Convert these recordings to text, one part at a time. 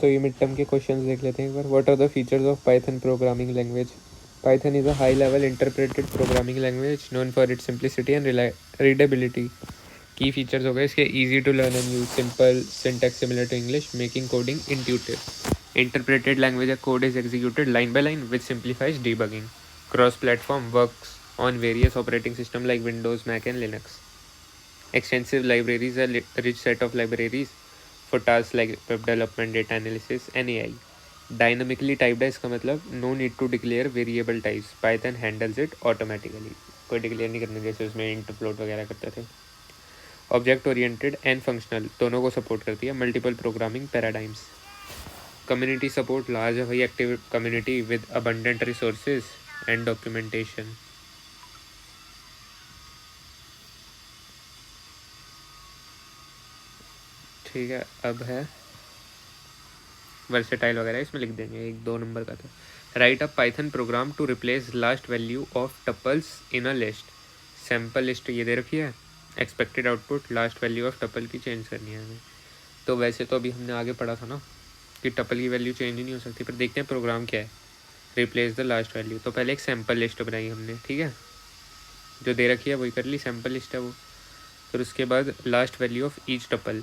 तो ये mid term के क्वेश्चंस देख लेते हैं एक बार. What are the features of Python programming language. Python is a high level interpreted programming language known for its simplicity and readability. Key features हो गए इसके. Easy to learn and use, simple syntax similar to English, making coding intuitive. Interpreted language, a code is executed line by line, which simplifies debugging. Cross-platform, works on various operating systems like Windows, Mac, and Linux. Extensive libraries, a rich set of libraries for tasks like web development, data analysis, and AI. Dynamically typed है इसका मतलब no need to declare variable types. Python handles it automatically. कोई declare नहीं करने, जैसे उसमें int float वगैरह करते थे. ऑब्जेक्ट ओरिएंटेड एंड फंक्शनल दोनों को सपोर्ट करती है. Multiple programming paradigms. Community support, large high active community with abundant resources and documentation. ठीक है, अब है वर्सेटाइल वगैरह इसमें लिख देंगे. 1-2 नंबर का था. Write a Python program to replace last value of tuples in a list. Sample list ये दे रखी है. Expected output last value of tuple की चेंज करनी है हमें. तो वैसे तो अभी हमने आगे पढ़ा था ना कि टपल की वैल्यू चेंज ही नहीं हो सकती, पर देखते हैं प्रोग्राम क्या है. Replace the last value. तो पहले एक सैम्पल लिस्ट बनाई हमने, ठीक है, जो दे रखी है वही कर ली. सैम्पल लिस्ट है वो. फिर उसके बाद last value of each tuple.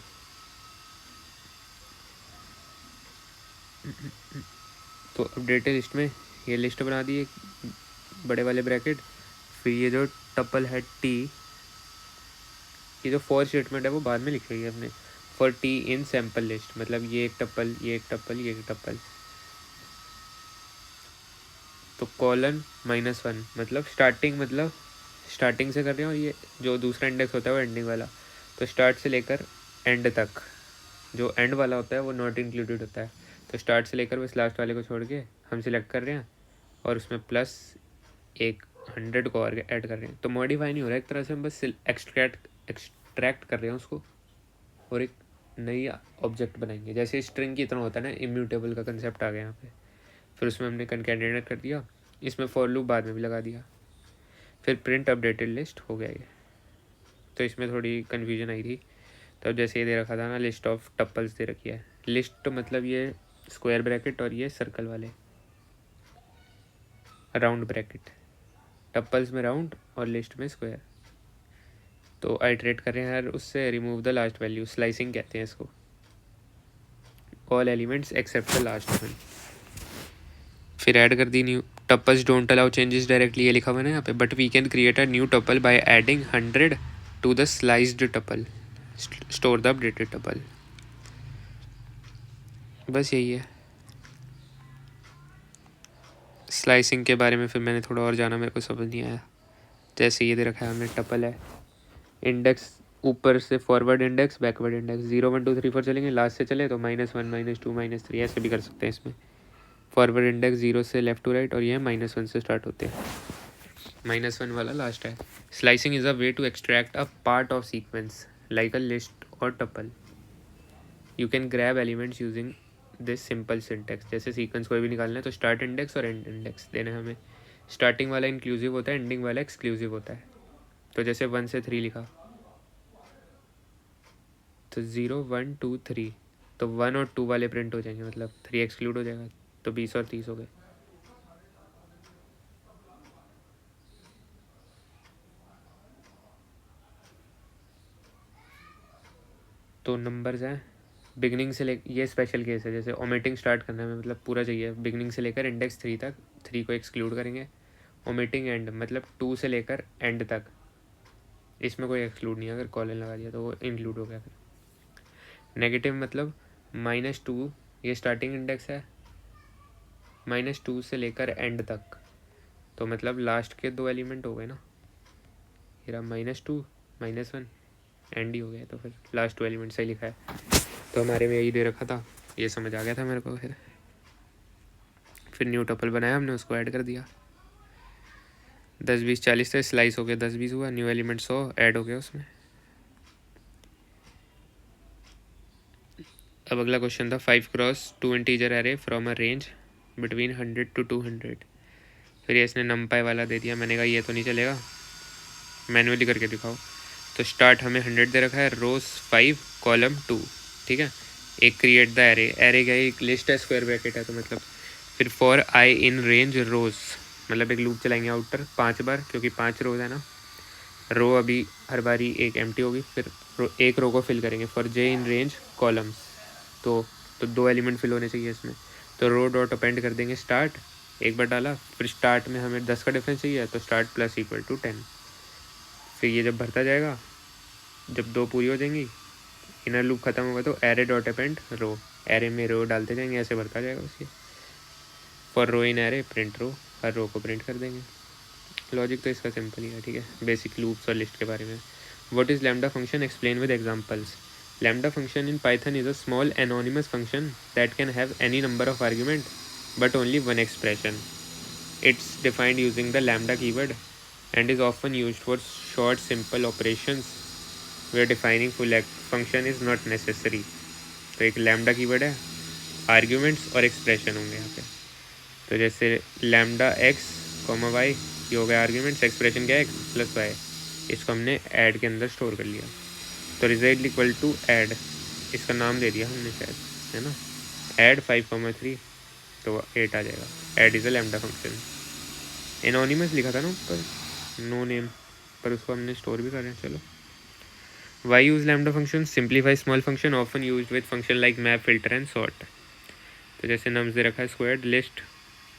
तो अपडेटेड लिस्ट में ये लिस्ट बना दी एक बड़े वाले ब्रैकेट. फिर ये जो टपल है टी, ये जो फॉर स्टेटमेंट है वो बाद में लिखी है हमने. For T in sample list, मतलब ये एक टपल, ये एक टपल, ये एक टपल. तो कॉलन -1 मतलब स्टार्टिंग, मतलब स्टार्टिंग से कर रहे हैं. और ये जो दूसरा इंडेक्स होता है वो एंडिंग वाला. तो स्टार्ट से लेकर एंड तक, जो एंड वाला होता है वो नॉट इंक्लूडेड होता है. तो स्टार्ट से लेकर बस लास्ट वाले को छोड़ के हम सिलेक्ट कर रहे हैं और उसमें प्लस एक 100 को और ऐड कर रहे हैं. तो मॉडिफाई नहीं हो रहा है एक तरह से, हम बस एक्सट्रैक्ट कर रहे हैं उसको और एक नई ऑब्जेक्ट बनाएंगे. जैसे स्ट्रिंग की तरह होता है ना, इम्यूटेबल का कंसेप्ट आ गया यहाँ पे. फिर उसमें हमने कनकैटिनेट कर दिया. इसमें फॉर लूप बाद में भी लगा दिया. फिर प्रिंट अपडेटेड लिस्ट हो गया ये. तो इसमें थोड़ी कन्फ्यूजन आई थी. तो जैसे ये दे रखा था ना, लिस्ट ऑफ टप्पल्स दे रखी है. लिस्ट तो मतलब ये स्क्वायर ब्रैकेट और ये सर्कल वाले राउंड ब्रैकेट. टप्पल्स में राउंड और लिस्ट में स्क्वायर. तो आइट्रेट कर रहे हैं हर उससे. Remove the last value, slicing कहते हैं इसको. All elements except the last one. फिर ऐड कर दी new. Tuples don't allow changes directly, ये लिखा हुआ है ना यहाँ पे. But we can create a new tuple by adding 100 to the sliced tuple. Store the updated tuple. बस यही है स्लाइसिंग के बारे में. फिर मैंने थोड़ा और जाना, मेरे को समझ नहीं आया. जैसे ये दे रखा है हमने, टप्पल है, इंडेक्स ऊपर से फॉरवर्ड इंडेक्स, बैकवर्ड इंडेक्स. 0 1 2 3 4 चलेंगे. लास्ट से चले तो -1 -2 -3 ऐसे भी कर सकते हैं इसमें. फॉरवर्ड इंडेक्स 0 से लेफ्ट टू राइट और ये -1 से स्टार्ट होते हैं. -1 वाला लास्ट है. Slicing is a way to extract a part of sequence like a list और tuple. You can grab elements using this simple syntax. जैसे सीक्वेंस कोई भी निकालना है तो स्टार्ट इंडेक्स और एंड इंडेक्स देना है हमें. स्टार्टिंग वाला इंक्लूसिव होता है, एंडिंग वाला एक्सक्लूसिव होता है. तो जैसे 1 से 3 लिखा तो 0 1 2 3, तो 1 और 2 वाले प्रिंट हो जाएंगे, मतलब 3 एक्सक्लूड हो जाएगा. तो 20 और 30 हो गए. तो नंबर्स हैं बिगनिंग से ले, ये स्पेशल केस है. जैसे ओमिटिंग स्टार्ट करना है, मतलब पूरा चाहिए बिगनिंग से लेकर इंडेक्स 3 तक. 3 को एक्सक्लूड करेंगे. ओमिटिंग एंड मतलब 2 से लेकर एंड तक, इसमें कोई एक्सक्लूड नहीं है. अगर कॉलन लगा दिया तो वो इंक्लूड हो गया. फिर नेगेटिव मतलब -2, ये स्टार्टिंग इंडेक्स है, -2 से लेकर एंड तक. तो मतलब लास्ट के 2 एलिमेंट हो गए ना. ये रहा -2 -1 एंड ही हो गया. तो फिर लास्ट 2 एलिमेंट सही लिखा है. तो हमारे में यही दे रखा था, ये समझ आ गया था मेरे को. फिर न्यू टपल बनाया हमने, उसको ऐड कर दिया. 10 20 40 से स्लाइस हो गया, 10 20 हुआ. न्यू एलिमेंट 100 ऐड हो गया उसमें. अब अगला क्वेश्चन था 5 cross 2 integer array from a range between 100 to 200. फिर ये इसने नंपाई वाला दे दिया. मैंने कहा ये तो नहीं चलेगा, मैनुअली करके दिखाओ. तो स्टार्ट हमें 100 दे रखा है, रोज 5 कॉलम 2, ठीक है. एक क्रिएट द एरे, एरे क्या है, एक लिस्ट है, स्क्वायर ब्रैकेट है, तो मतलब फिर फॉर आई इन रेंज रोज, मतलब एक लूप चलाएंगे आउटर 5 बार, क्योंकि 5 रोज है ना, रो अभी हर बारी एक एम्प्टी होगी, फिर एक रो को फिल करेंगे। For J in range columns, तो 2 एलिमेंट फिल होने चाहिए इसमें, तो रो डॉट अपेंड कर देंगे स्टार्ट, एक बार डाला, फिर स्टार्ट में हमें 10 का डिफरेंस चाहिए, तो स्टार्ट प्लस इक्वल टू 10। फिर ये जब भरता जाएगा, जब 2 पूरी हो जाएंगी, इनर लूप खत्म होगा, तो array dot append row, array में रो डालते जाएंगे, ऐसे भरता जाएगा उसके। For row in array print row, हर रो को प्रिंट कर देंगे। लॉजिक तो इसका सिंपल ही है, ठीक है। बेसिक लूप्स और लिस्ट के बारे में। What is lambda function, explain with examples. Lambda function in Python is a small anonymous function that can have any number of argument but only one expression. It's defined using the lambda keyword and is often used for short simple operations where defining full function is not necessary. तो एक lambda keyword है, arguments और expression होंगे यहाँ पे। तो जैसे lambda x, y, ये हो गया आर्ग्यूमेंट्स, एक्सप्रेशन क्या है x प्लस वाई, इसको हमने ऐड के अंदर स्टोर कर लिया। तो रिजल्ट इक्वल टू ऐड, इसका नाम दे दिया हमने शायद, है ना, ऐड 5,3, तो 8 आ जाएगा। Add is a lambda function. Anonymous लिखा था ना ऊपर, नो नेम, पर उसको हमने स्टोर भी कर रहे हैं। चलो, why use lambda function, simplify small function often use with function like map, filter and sort. तो जैसे नम्स दे रखा है, squared list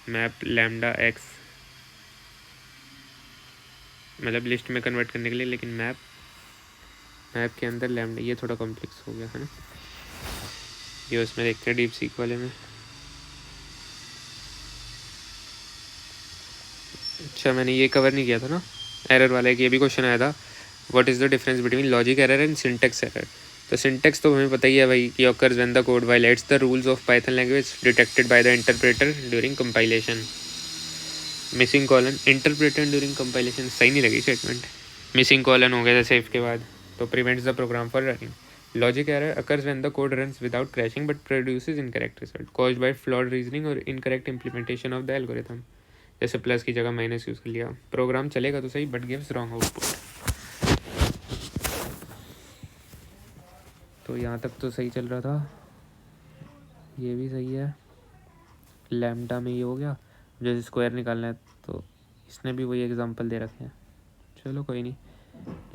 map lambda X, मतलब लिस्ट में कन्वर्ट करने के लिए, लेकिन मैप के अंदर लैम्डा, ये थोड़ा कॉम्प्लेक्स हो गया है ना, ये उसमें देखते हैं डीप सीक वाले में। अच्छा, मैंने ये कवर नहीं किया था ना, एरर वाला, एक ये भी क्वेश्चन आया था, what is the difference between logic error and syntax error. तो सिंटेक्स तो हमें पता ही है भाई कि occurs when the code violates the rules of Python language detected by the interpreter during compilation. Missing colon, interpreter during compilation सही नहीं लगी स्टेटमेंट, मिसिंग कॉलन हो गया था सेफ के बाद, तो prevents the program for running. Logic error occurs when the code runs without crashing but produces incorrect result caused by flawed reasoning or incorrect implementation of the algorithm. जैसे plus की जगह minus use कर लिया, programme चलेगा तो सही but gives wrong output. तो यहाँ तक तो सही चल रहा था, ये भी सही है। लैम्डा में ये हो गया, जैसे स्क्वायर निकालना है तो इसने भी वही एग्जांपल दे रखे हैं, चलो कोई नहीं।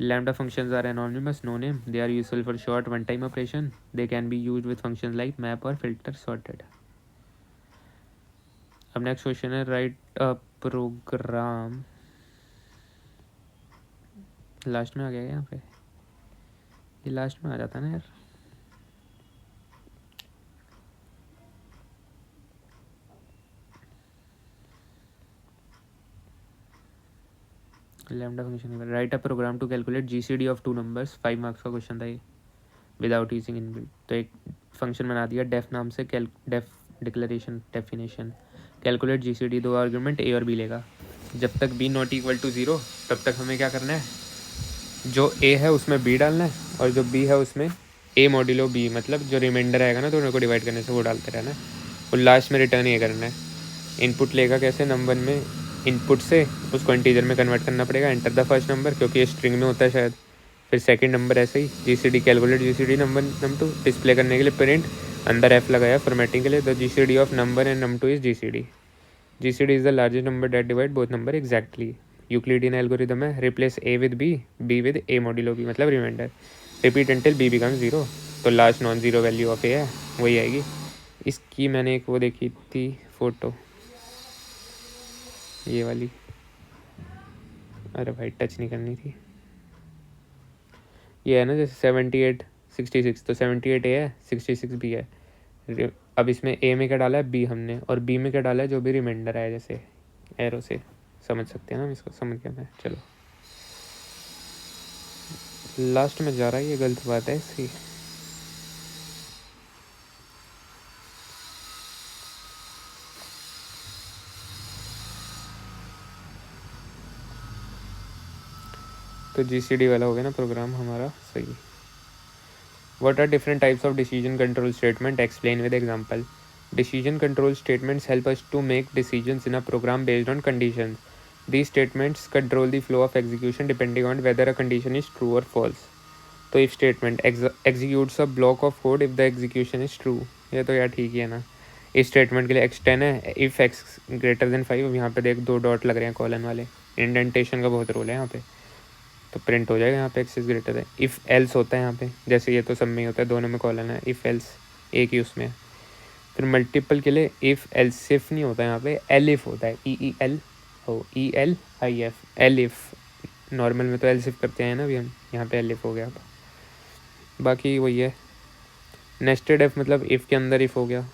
Lambda functions are anonymous, no name, they are useful for short one time operation, they can be used with functions like map और फिल्टर सॉर्टेड। अब नेक्स्ट क्वेश्चन है, राइट अ प्रोग्राम, लास्ट में आ गया यहाँ पे, ये लास्ट में आ जाता है ना यार। Lambda function, write a program to calculate GCD of 2 numbers, 5 marks का क्वेश्चन था ये, विदाउट यूजिंग इनबिल्ट। तो एक फंक्शन बना दिया डेफ नाम से, def declaration definition, calculate GCD, 2 argument a और बी लेगा, जब तक बी नॉट इक्वल टू 0 तब तक हमें क्या करना है, जो ए है उसमें बी डालना है, और जो बी है उसमें ए मॉड्यूलो बी, मतलब जो रिमाइंडर आएगा ना तो उनको डिवाइड करने से वो डालते रहना है, और लास्ट में रिटर्न ये करना है। इनपुट लेगा कैसे, नंबर में इनपुट से उसको इंटीजर में कन्वर्ट करना पड़ेगा, एंटर द फर्स्ट नंबर, क्योंकि ये स्ट्रिंग में होता है शायद, फिर सेकंड नंबर ऐसे ही, GCD calculate GCD number num2, display करने के लिए प्रिंट, अंदर एफ लगाया फॉर्मेटिंग के लिए, the GCD of number and num2 is GCD, GCD is the largest number that divide both number exactly. Euclidean algorithm है, replace a with b, b with a modulo b, मतलब remainder, repeat until b become 0, तो last non zero value of a है वही आएगी। इसकी मैंने एक वो देखी थी फ़ोटो, ये वाली, अरे भाई टच नहीं करनी थी, ये है ना जैसे 78 66, तो 78 ए है, 66 बी है। अब इसमें ए में क्या डाला है, बी हमने, और बी में क्या डाला है, जो भी रिमाइंडर है, जैसे एरो से समझ सकते हैं ना, इसको समझ गया मैं। चलो, लास्ट में जा रहा है, ये गलत बात है इसकी। तो जीसीडी वाला हो गया ना प्रोग्राम हमारा सही। What are different types of decision control statement? Explain with example. Decision control statements help us to make decisions in a program based on conditions. These statements control the flow of execution depending on whether a condition is true or false. तो if statement executes a block of code if the execution is true, ये तो यार ठीक ही है ना। इस statement के लिए x10 है, इफ़ x ग्रेटर देन 5, अब यहाँ पे देख 2 डॉट लग रहे हैं कॉलन वाले, इंडेंटेशन का बहुत रोल है यहाँ पे, तो प्रिंट हो जाएगा यहाँ पे x इज ग्रेटर है। इफ़ एल्स होता है यहाँ पे, जैसे ये तो सब में ही होता है, दोनों में कॉलन है, इफ़ एल्स एक ही उसमें। फिर मल्टीपल के लिए इफ़ एल्स सिफ नहीं होता है यहाँ पे, एलिफ होता है, EELIF, एलिफ। नॉर्मल में तो एल्सिफ करते हैं ना अभी हम, यहाँ पे एलिफ हो गया। बाकी वही है, नेस्टेड एफ मतलब इफ़ के अंदर इफ़ हो गया,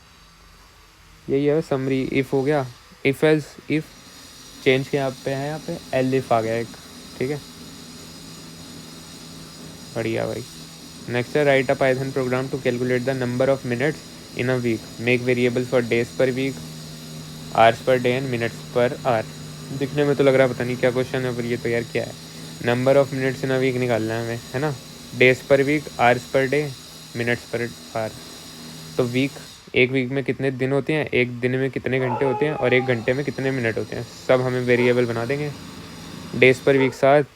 यही है समरी। इफ़ हो गया, इफ़ एल्स इफ़ चेंज के यहाँ पे एलिफ आ गया एक, ठीक है, बढ़िया भाई। नेक्स्ट है write a Python program to calculate the number of minutes in a week, make variable for days per week, hours per day and minutes per hour. दिखने में तो लग रहा है पता नहीं क्या क्वेश्चन है, पर ये तो यार क्या है, number of minutes in a week निकालना है हमें, है ना। Days per week, hours per day, minutes per hour. तो वीक, एक वीक में कितने दिन होते हैं, एक दिन में कितने घंटे होते हैं, और एक घंटे में कितने मिनट होते हैं, सब हमें वेरिएबल बना देंगे। Days per week 7,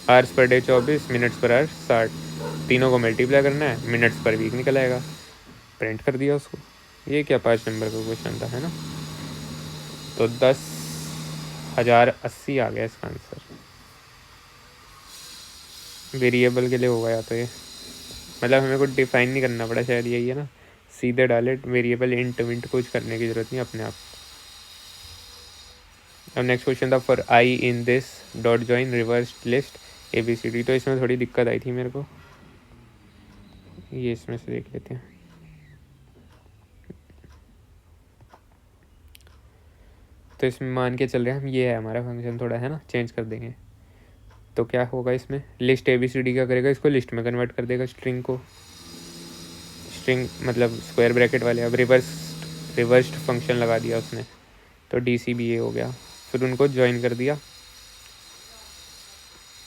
hours per day 24, minutes per hour 60, तीनों को मल्टीप्लाई करना है, मिनट्स पर वीक निकल आएगा, प्रिंट कर दिया उसको। ये क्या 5 नंबर का क्वेश्चन था, है ना। तो 10,080 आ गया इसका आंसर। वेरिएबल के लिए होगा या तो ये, मतलब हमें कुछ डिफाइन नहीं करना पड़ा, शायद यही है ना, सीधे डाले वेरिएबल इंट विंट, कुछ करने की ज़रूरत नहीं अपने आप। अब नेक्स्ट क्वेश्चन था for i in this dot join reverse list ABCD, तो इसमें थोड़ी दिक्कत आई थी मेरे को, ये इसमें से देख लेते हैं। तो इसमें मान के चल रहे हैं हम, ये है हमारा फंक्शन, थोड़ा है ना चेंज कर देंगे। तो क्या होगा इसमें, लिस्ट ABCD क्या करेगा, इसको लिस्ट में कन्वर्ट कर देगा, स्ट्रिंग को, स्ट्रिंग मतलब स्क्वायर ब्रैकेट वाले। अब रिवर्स्ड फंक्शन लगा दिया उसने, तो DCBA हो गया। फिर उनको ज्वाइन कर दिया,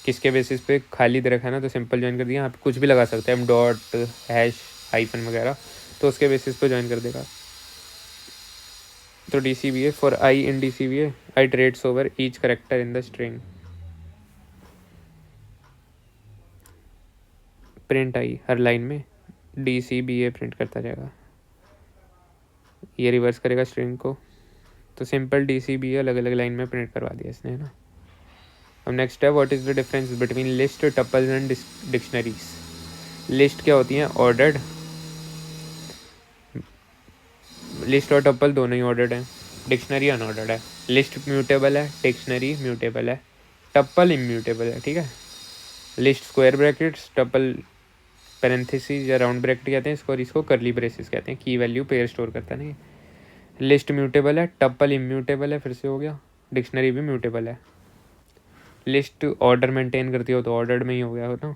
किसके बेसिस पे, खाली दे रखा है ना, तो सिंपल ज्वाइन कर दिया। यहाँ पे कुछ भी लगा सकते हैं हम, डॉट, हैश, हाइफन वगैरह, तो उसके बेसिस पे ज्वाइन कर देगा। तो DCBA for i in DCBA, iterates over each character in the string, print i हर लाइन में DCBA प्रिंट करता जाएगा, ये रिवर्स करेगा स्ट्रिंग को। तो सिंपल DCBA अलग अलग लाइन में प्रिंट करवा दिया इसने, है ना। अब नेक्स्ट है what is the difference between list, tuples and dictionaries. List क्या होती हैं, ऑर्डर्ड, लिस्ट और टपल दोनों ही ऑर्डर्ड हैं, डिक्शनरी अनऑर्डर्ड है। लिस्ट म्यूटेबल है, डिक्शनरी म्यूटेबल है, टपल इम्यूटेबल है, ठीक है। List square brackets, tuple parenthesis या राउंड ब्रैकेट कहते हैं इसको, और इसको करली ब्रेसेस कहते हैं, की वैल्यू पेयर स्टोर करता नहीं। लिस्ट म्यूटेबल है, टपल इम्यूटेबल है, फिर से हो गया, डिक्शनरी भी म्यूटेबल है। लिस्ट ऑर्डर मेंटेन करती हो तो ऑर्डर्ड में ही हो गया हो ना।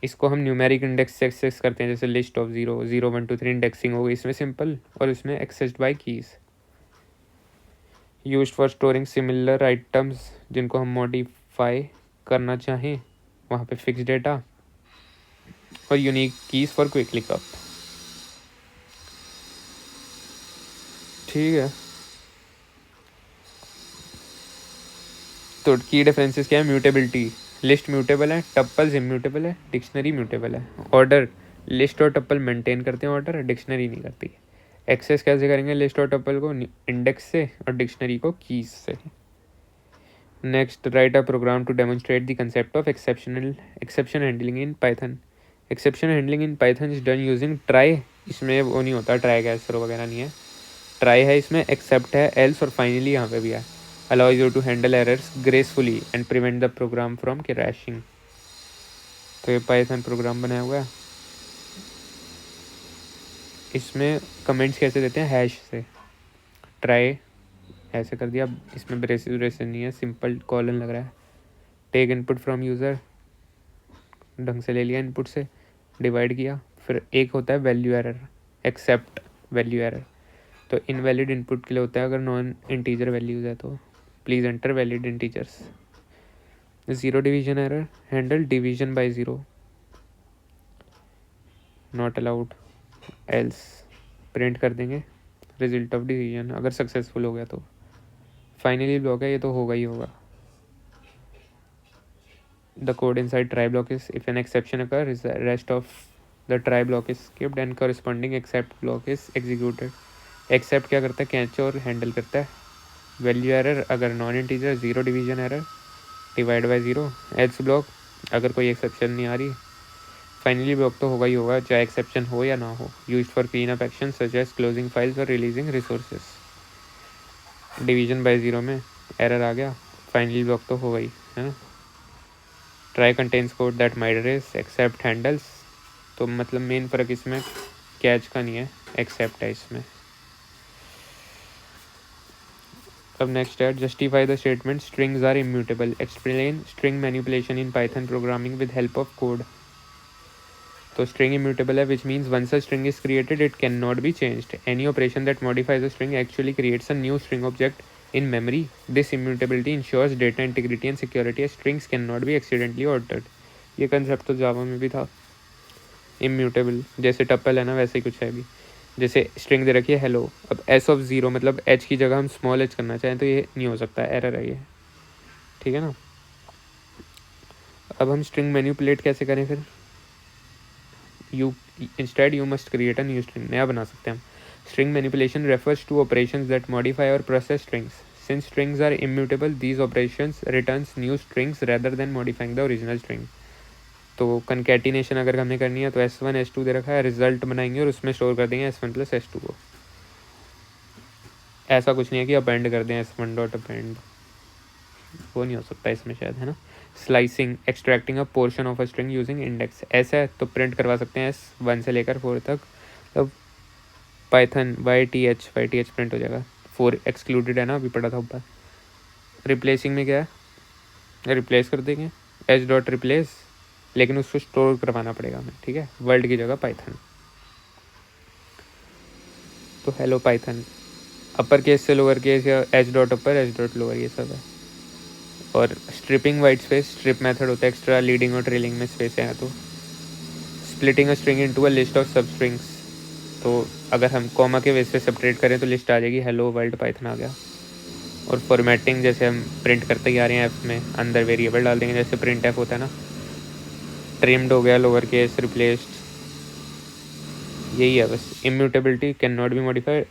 इसको हम न्यूमेरिक इंडेक्स से एक्सेस करते हैं, जैसे लिस्ट ऑफ 0, 0, 1, 2, 3 इंडेक्सिंग हो गई इसमें सिंपल, और इसमें accessed by keys. Used for storing similar items, जिनको हम मॉडिफाई करना चाहें वहाँ पे फिक्स डेटा, और unique keys for quick lookup, ठीक है। तो की डिफरेंसेस क्या है, म्यूटेबिलिटी, लिस्ट म्यूटेबल है, टप्पल्स इम्यूटेबल है, डिक्शनरी म्यूटेबल है। ऑर्डर, लिस्ट और टप्पल मेंटेन करते हैं ऑर्डर, डिक्शनरी नहीं करती। एक्सेस कैसे करेंगे लिस्ट और टप्पल को, इंडेक्स से, और डिक्शनरी को कीज से। Next write a program to demonstrate the concept of exception handling in Python. Exception handling in Python is done using try, इसमें वो नहीं होता ट्राई कैच थ्रो वगैरह नहीं है, ट्राई है इसमें, एक्सेप्ट है, एल्स, और फाइनली यहाँ पे भी है allows you to handle errors gracefully and prevent the program from crashing। तो ये पाइथन प्रोग्राम बनाया हुआ है, इसमें कमेंट्स कैसे देते हैं, हैश से, ट्राई ऐसे कर दिया, इसमें ब्रेसेस नहीं है, सिंपल कॉलन लग रहा है। टेक इनपुट फ्रॉम यूज़र, ढंग से ले लिया इनपुट से, डिवाइड किया। फिर एक होता है value error, except value error, तो इनवैलिड इनपुट के लिए होता है, अगर नॉन इंटीजर वैल्यूज़ है तो please enter valid integers. Zero division error, handle division by zero, not allowed, else, print कर देंगे रिजल्ट ऑफ डिवीजन अगर सक्सेसफुल हो गया तो। फाइनली ब्लॉक है, ये तो होगा ही होगा। the code inside try block is if an exception occurs, the rest of the try block is skipped and corresponding except block is executed. except क्या करता है, कैच और हैंडल करता है. वैल्यू एरर अगर non integer, zero division error, divide by zero. Else block अगर कोई exception नहीं आ रही. फाइनली ब्लॉक तो होगा ही होगा चाहे एक्सेप्शन हो या ना हो. Use for clean up action such as closing files और releasing resources. Division by zero में एरर आ गया, फाइनली ब्लॉक तो हो गई है ना. Try contains code that might raise except handles. तो मतलब मेन फ़र्क इसमें कैच का नहीं है, एक्सेप्ट है इसमें. अब नेक्स्ट है justify the statement strings are immutable. Explain string manipulation in Python programming with help of code. तो स्ट्रिंग इम्यूटेबल है which means once a string is created it can not be changed. Any operation that modifies a string actually creates a new string object in memory. This immutability ensures data integrity and security as strings cannot be accidentally altered. ये concept तो जावा में भी था. Immutable जैसे टप्पल है ना वैसे ही कुछ है भी. जैसे स्ट्रिंग दे रखी है हेलो, अब एस ऑफ ज़ीरो मतलब एच की जगह हम स्मॉल एच करना चाहें तो ये नहीं हो सकता, एरर है ये. ठीक है ना. अब हम स्ट्रिंग मैनिपुलेट कैसे करें फिर. You must create a new string. नया बना सकते हैं हम. String manipulation refers to operations that modify or process strings. Since strings are immutable, these operations returns new strings rather than modifying the original string. तो concatenation अगर हमें करनी है तो S1 S2 दे रखा है, रिजल्ट बनाएंगे और उसमें स्टोर कर देंगे S1 प्लस S2 को. ऐसा कुछ नहीं है कि अपेंड कर दें S1 डॉट अपेंड, वो नहीं हो सकता इसमें शायद, है ना. Slicing extracting a portion of a string using index. ऐसा है तो प्रिंट करवा सकते हैं S1 से लेकर 4 तक. अब पाइथन YTH प्रिंट हो जाएगा. 4 एक्सक्लूडेड है ना, अभी पढ़ा था ऊपर. रिप्लेसिंग में क्या है, रिप्लेस कर देंगे एच डॉट रिप्लेस, लेकिन उसको स्टोर करवाना पड़ेगा हमें. ठीक है, वर्ल्ड की जगह पाइथन. तो हेलो पाइथन अपर केस से लोअर केस या H dot upper H dot lower ये सब है. और stripping white space strip method होता है एक्स्ट्रा लीडिंग और ट्रेलिंग में स्पेस है. तो splitting a string into a list of substrings. तो अगर हम कॉमा के बेस पे सेपरेट करें तो लिस्ट आ जाएगी हेलो वर्ल्ड पाइथन आ गया. और फॉर्मेटिंग जैसे हम प्रिंट करते ही आ रहे हैं ऐप में, अंदर वेरिएबल डाल देंगे जैसे प्रिंट एफ होता है ना. ट्रिम्ड हो गया, लोअर केस, रिप्लेस्ड, यही है बस. Immutability can not be modified.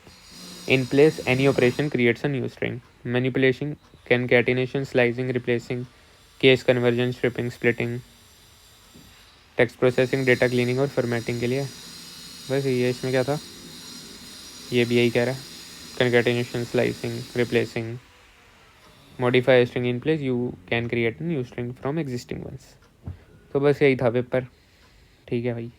In place any operation creates a new string. Manipulation concatenation, slicing, replacing, case conversion, stripping, splitting, text processing, data cleaning और formatting के लिए. बस ये इसमें क्या था, ये भी यही कह रहा है. Concatenation, slicing, replacing, modify a string in place, you can create a new string from existing ones. तो बस यही था पेपर. ठीक है भाई.